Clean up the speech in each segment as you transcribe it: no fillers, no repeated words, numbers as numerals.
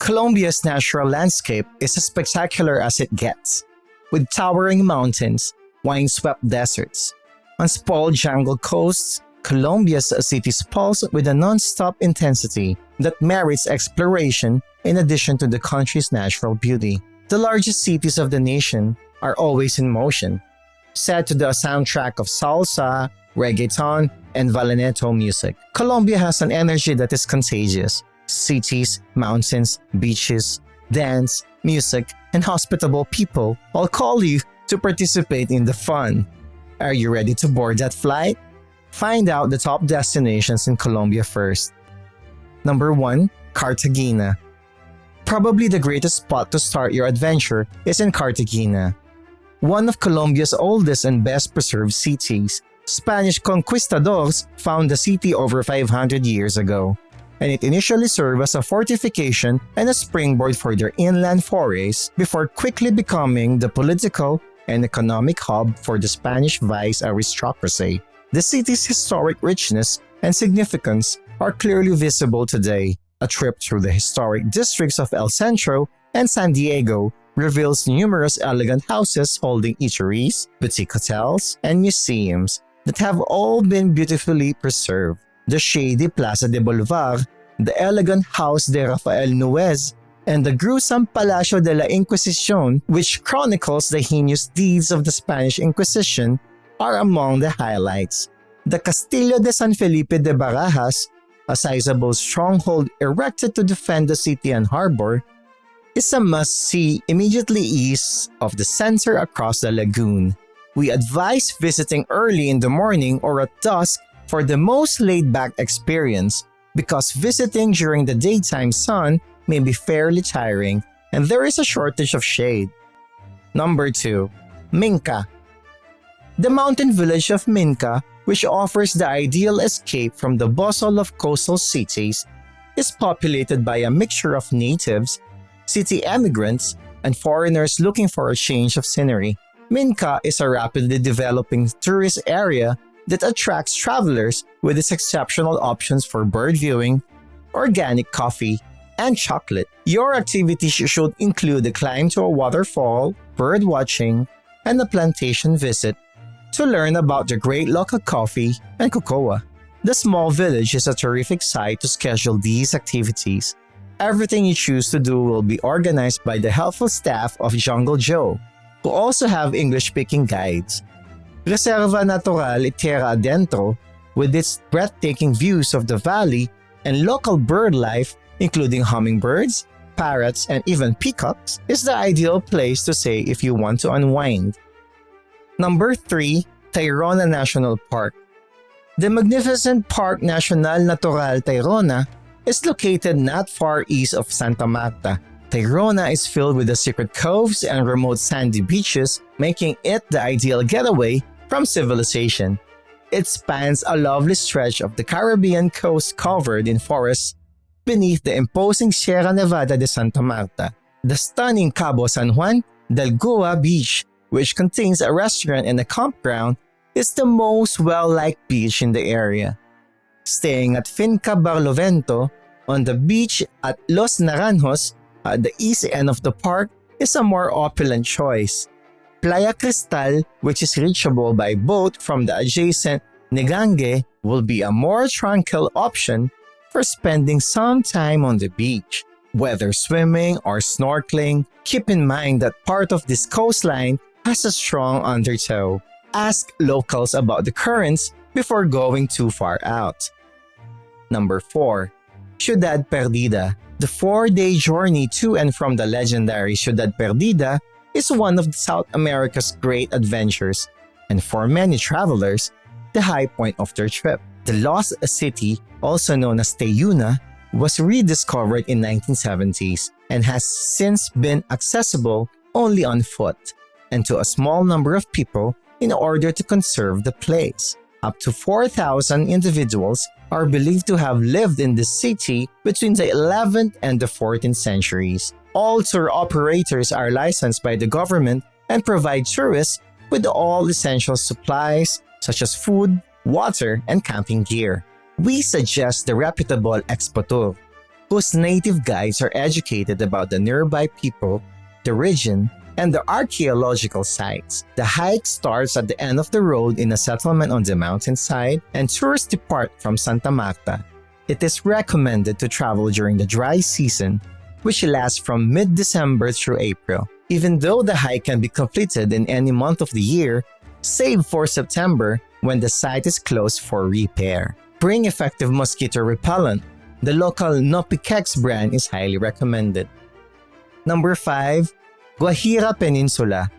Colombia's natural landscape is as spectacular as it gets, with towering mountains, windswept deserts, unspoiled jungle coasts. Colombia's cities pulse with a non-stop intensity that merits exploration in addition to the country's natural beauty. The largest cities of the nation are always in motion, set to the soundtrack of salsa, reggaeton, and vallenato music. Colombia has an energy that is contagious. Cities, mountains, beaches, dance, music, and hospitable people all call you to participate in the fun. Are you ready to board that flight? Find out the top destinations in Colombia first. Number 1. Cartagena. Probably the greatest spot to start your adventure is in Cartagena, one of Colombia's oldest and best preserved cities. Spanish conquistadors found the city over 500 years ago, and it initially served as a fortification and a springboard for their inland forays before quickly becoming the political and economic hub for the Spanish vice aristocracy. The city's historic richness and significance are clearly visible today. A trip through the historic districts of El Centro and San Diego reveals numerous elegant houses holding eateries, boutique hotels, and museums that have all been beautifully preserved. The shady Plaza de Bolívar, the elegant House de Rafael Núñez, and the gruesome Palacio de la Inquisición, which chronicles the heinous deeds of the Spanish Inquisition, are among the highlights. The Castillo de San Felipe de Barajas, a sizable stronghold erected to defend the city and harbor, is a must-see immediately east of the center across the lagoon. We advise visiting early in the morning or at dusk for the most laid-back experience, because visiting during the daytime sun may be fairly tiring and there is a shortage of shade. Number 2. Minka. The mountain village of Minka, which offers the ideal escape from the bustle of coastal cities, is populated by a mixture of natives, city emigrants, and foreigners looking for a change of scenery. Minka is a rapidly developing tourist area that attracts travelers with its exceptional options for bird viewing, organic coffee, and chocolate. Your activities should include a climb to a waterfall, bird watching, and a plantation visit to learn about the great local coffee and cocoa. The small village is a terrific site to schedule these activities. Everything you choose to do will be organized by the helpful staff of Jungle Joe, who also have English-speaking guides. Reserva Natural y Tierra Adentro, with its breathtaking views of the valley and local bird life, including hummingbirds, parrots, and even peacocks, is the ideal place to stay if you want to unwind. Number 3. Tairona National Park. The magnificent Park Nacional Natural Tairona is located not far east of Santa Marta. Tairona is filled with the secret coves and remote sandy beaches, making it the ideal getaway from civilization. It spans a lovely stretch of the Caribbean coast covered in forests beneath the imposing Sierra Nevada de Santa Marta. The stunning Cabo San Juan del Gua Beach, which contains a restaurant and a campground, is the most well-liked beach in the area. Staying at Finca Barlovento on the beach at Los Naranjos at the east end of the park is a more opulent choice. Playa Cristal, which is reachable by boat from the adjacent Negangue, will be a more tranquil option for spending some time on the beach. Whether swimming or snorkeling, keep in mind that part of this coastline has a strong undertow. Ask locals about the currents before going too far out. Number 4. Ciudad Perdida. The 4-day journey to and from the legendary Ciudad Perdida is one of South America's great adventures, and for many travelers, the high point of their trip. The lost city, also known as Tairona, was rediscovered in 1970s and has since been accessible only on foot and to a small number of people in order to conserve the place. Up to 4,000 individuals are believed to have lived in this city between the 11th and the 14th centuries. All tour operators are licensed by the government and provide tourists with all essential supplies such as food, water, and camping gear. We suggest the reputable Expo Tour, whose native guides are educated about the nearby people, the region, and the archaeological sites. The hike starts at the end of the road in a settlement on the mountainside, and tourists depart from Santa Marta. It is recommended to travel during the dry season, which lasts from mid-December through April. Even though the hike can be completed in any month of the year, save for September when the site is closed for repair. Bring effective mosquito repellent. The local Nopiquex brand is highly recommended. Number 5. Guajira Peninsula.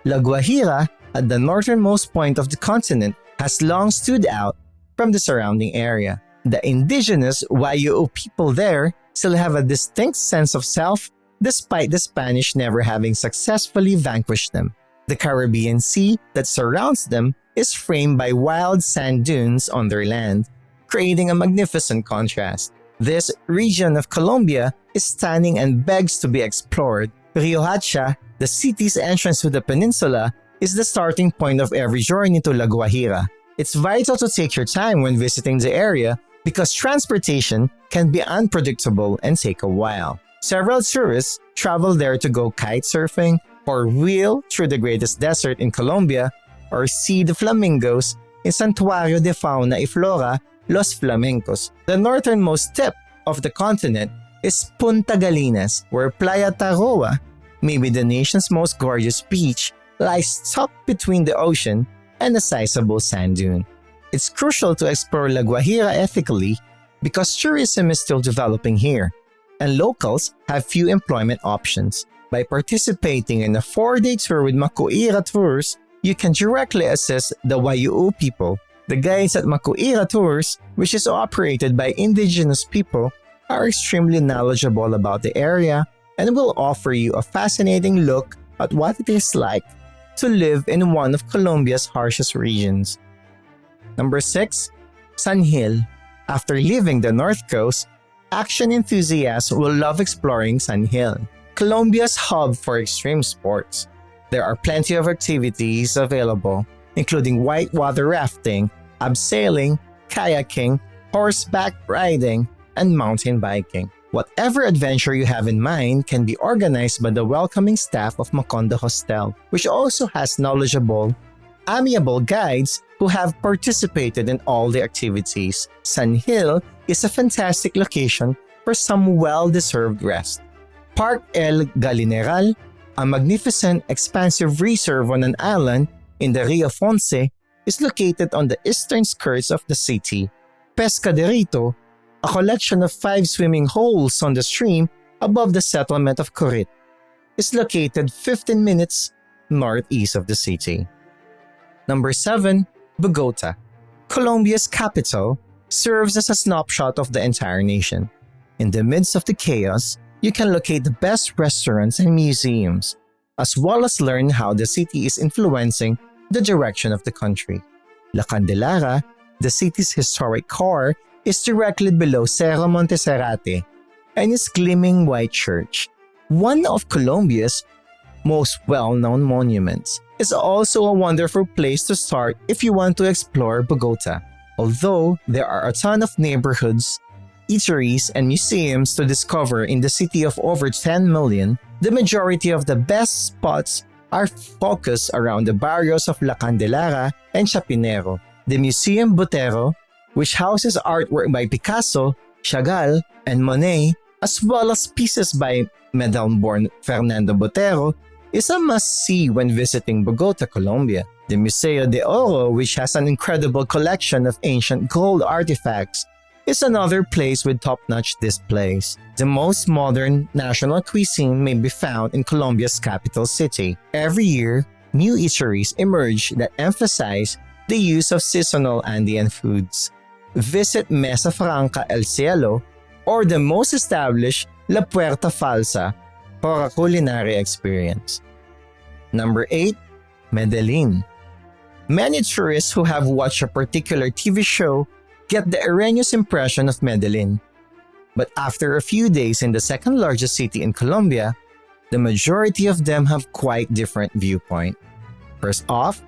La Guajira, at the northernmost point of the continent, has long stood out from the surrounding area. The indigenous Wayuu people there still have a distinct sense of self despite the Spanish never having successfully vanquished them. The Caribbean Sea that surrounds them is framed by wild sand dunes on their land, creating a magnificent contrast. This region of Colombia is stunning and begs to be explored. Rio Hacha, the city's entrance to the peninsula, is the starting point of every journey to La Guajira. It's vital to take your time when visiting the area because transportation can be unpredictable and take a while. Several tourists travel there to go kite surfing or wheel through the greatest desert in Colombia or see the flamingos in Santuario de Fauna y Flora, Los Flamencos. The northernmost tip of the continent is Punta Galinas, where Playa Tairona, maybe the nation's most gorgeous beach, lies tucked between the ocean and a sizable sand dune. It's crucial to explore La Guajira ethically because tourism is still developing here, and locals have few employment options. By participating in a 4-day tour with Makuira Tours, you can directly assist the Wayuu people. The guides at Makuira Tours, which is operated by indigenous people, are extremely knowledgeable about the area and will offer you a fascinating look at what it is like to live in one of Colombia's harshest regions. Number 6. San Gil. After leaving the north coast, action enthusiasts will love exploring San Gil, Colombia's hub for extreme sports. There are plenty of activities available, including whitewater rafting, abseiling, kayaking, horseback riding, and mountain biking. Whatever adventure you have in mind can be organized by the welcoming staff of Macondo Hostel, which also has knowledgeable, amiable guides who have participated in all the activities. San Gil is a fantastic location for some well-deserved rest. Park El Galineral, a magnificent, expansive reserve on an island in the Rio Fonce, is located on the eastern skirts of the city. Pescaderito, a collection of 5 swimming holes on the stream above the settlement of Corit, is located 15 minutes northeast of the city. Number 7. Bogota. Colombia's capital serves as a snapshot of the entire nation. In the midst of the chaos, you can locate the best restaurants and museums, as well as learn how the city is influencing the direction of the country. La Candelaria, the city's historic core, is directly below Cerro Monteserrate and its gleaming white church, one of Colombia's most well-known monuments. Is also a wonderful place to start if you want to explore Bogota. Although there are a ton of neighborhoods, eateries, and museums to discover in the city of over 10 million, the majority of the best spots are focused around the barrios of La Candelaria and Chapinero. The Museum Botero, which houses artwork by Picasso, Chagall, and Monet, as well as pieces by Medellin-born Fernando Botero, is a must-see when visiting Bogota, Colombia. The Museo de Oro, which has an incredible collection of ancient gold artifacts, is another place with top-notch displays. The most modern national cuisine may be found in Colombia's capital city. Every year, new eateries emerge that emphasize the use of seasonal Andean foods. Visit Mesa Franca El Cielo or the most established La Puerta Falsa for a culinary experience. Number 8. Medellin. Many tourists who have watched a particular TV show get the erroneous impression of Medellin. But after a few days in the second largest city in Colombia, the majority of them have quite different viewpoint. First off,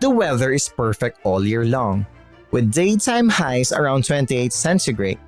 the weather is perfect all year long, with daytime highs around 28 centigrade.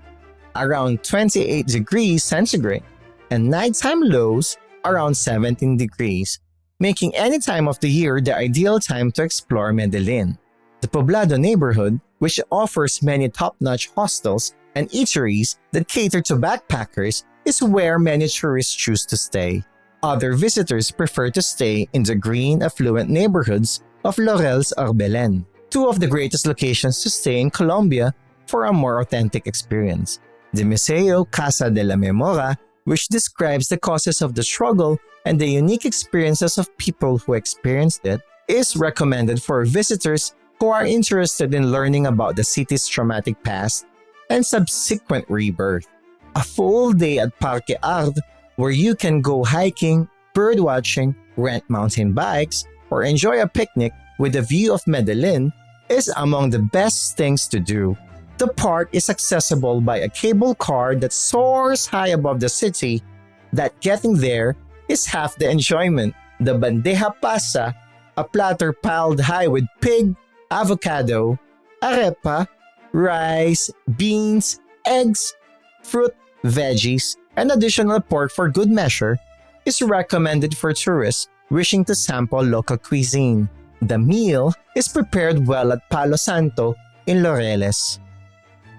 around 28 degrees centigrade, and nighttime lows around 17 degrees, making any time of the year the ideal time to explore Medellin. The Poblado neighborhood, which offers many top-notch hostels and eateries that cater to backpackers, is where many tourists choose to stay. Other visitors prefer to stay in the green, affluent neighborhoods of Laureles or Belen, two of the greatest locations to stay in Colombia for a more authentic experience. The Museo Casa de la Memoria, which describes the causes of the struggle and the unique experiences of people who experienced it, is recommended for visitors who are interested in learning about the city's traumatic past and subsequent rebirth. A full day at Parque Ard, where you can go hiking, birdwatching, rent mountain bikes, or enjoy a picnic with a view of Medellin, is among the best things to do. The park is accessible by a cable car that soars high above the city. That getting there is half the enjoyment. The bandeja pasa, a platter piled high with pig, avocado, arepa, rice, beans, eggs, fruit, veggies, and additional pork for good measure, is recommended for tourists wishing to sample local cuisine. The meal is prepared well at Palo Santo in Laureles.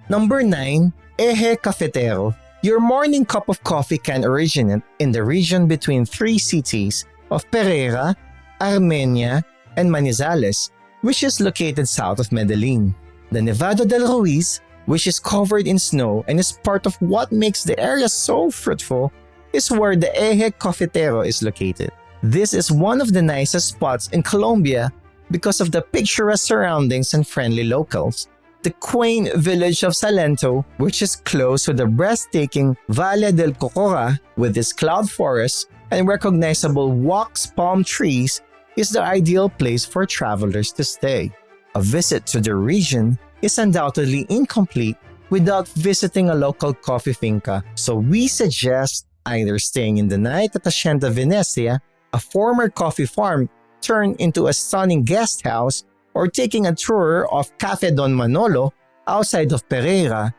Number 9. Eje Cafetero. Your morning cup of coffee can originate in the region between three cities of Pereira, Armenia, and Manizales, which is located south of Medellin. The Nevado del Ruiz, which is covered in snow and is part of what makes the area so fruitful, is where the Eje Cafetero is located. This is one of the nicest spots in Colombia because of the picturesque surroundings and friendly locals. The quaint village of Salento, which is close to the breathtaking Valle del Cocora with its cloud forests and recognizable wax palm trees, is the ideal place for travelers to stay. A visit to the region is undoubtedly incomplete without visiting a local coffee finca, so we suggest either staying in the night at Hacienda Venecia, a former coffee farm turned into a stunning guest house, or taking a tour of Café Don Manolo outside of Pereira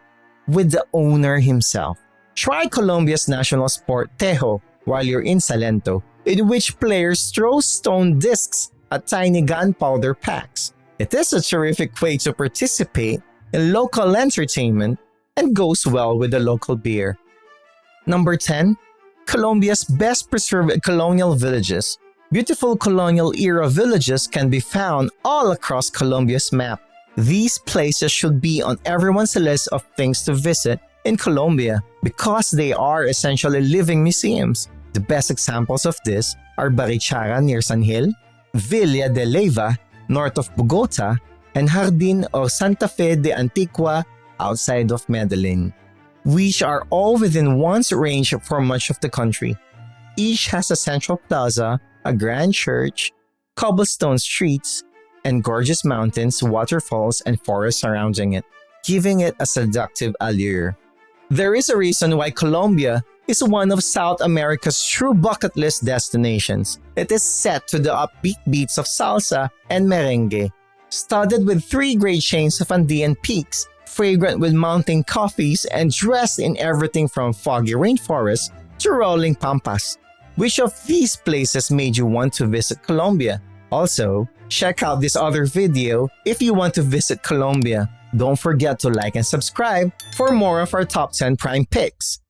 with the owner himself. Try Colombia's national sport Tejo while you're in Salento, in which players throw stone discs at tiny gunpowder packs. It is a terrific way to participate in local entertainment and goes well with the local beer. Number 10. Colombia's best preserved colonial villages. Beautiful colonial-era villages can be found all across Colombia's map. These places should be on everyone's list of things to visit in Colombia because they are essentially living museums. The best examples of this are Barichara near San Gil, Villa de Leyva north of Bogota, and Jardín or Santa Fe de Antigua outside of Medellin, which are all within one's range for much of the country. Each has a central plaza, a grand church, cobblestone streets, and gorgeous mountains, waterfalls, and forests surrounding it, giving it a seductive allure. There is a reason why Colombia is one of South America's true bucket list destinations. It is set to the upbeat beats of salsa and merengue, studded with 3 great chains of Andean peaks, fragrant with mountain coffees, and dressed in everything from foggy rainforests to rolling pampas. Which of these places made you want to visit Colombia? Also, check out this other video if you want to visit Colombia. Don't forget to like and subscribe for more of our top 10 prime picks.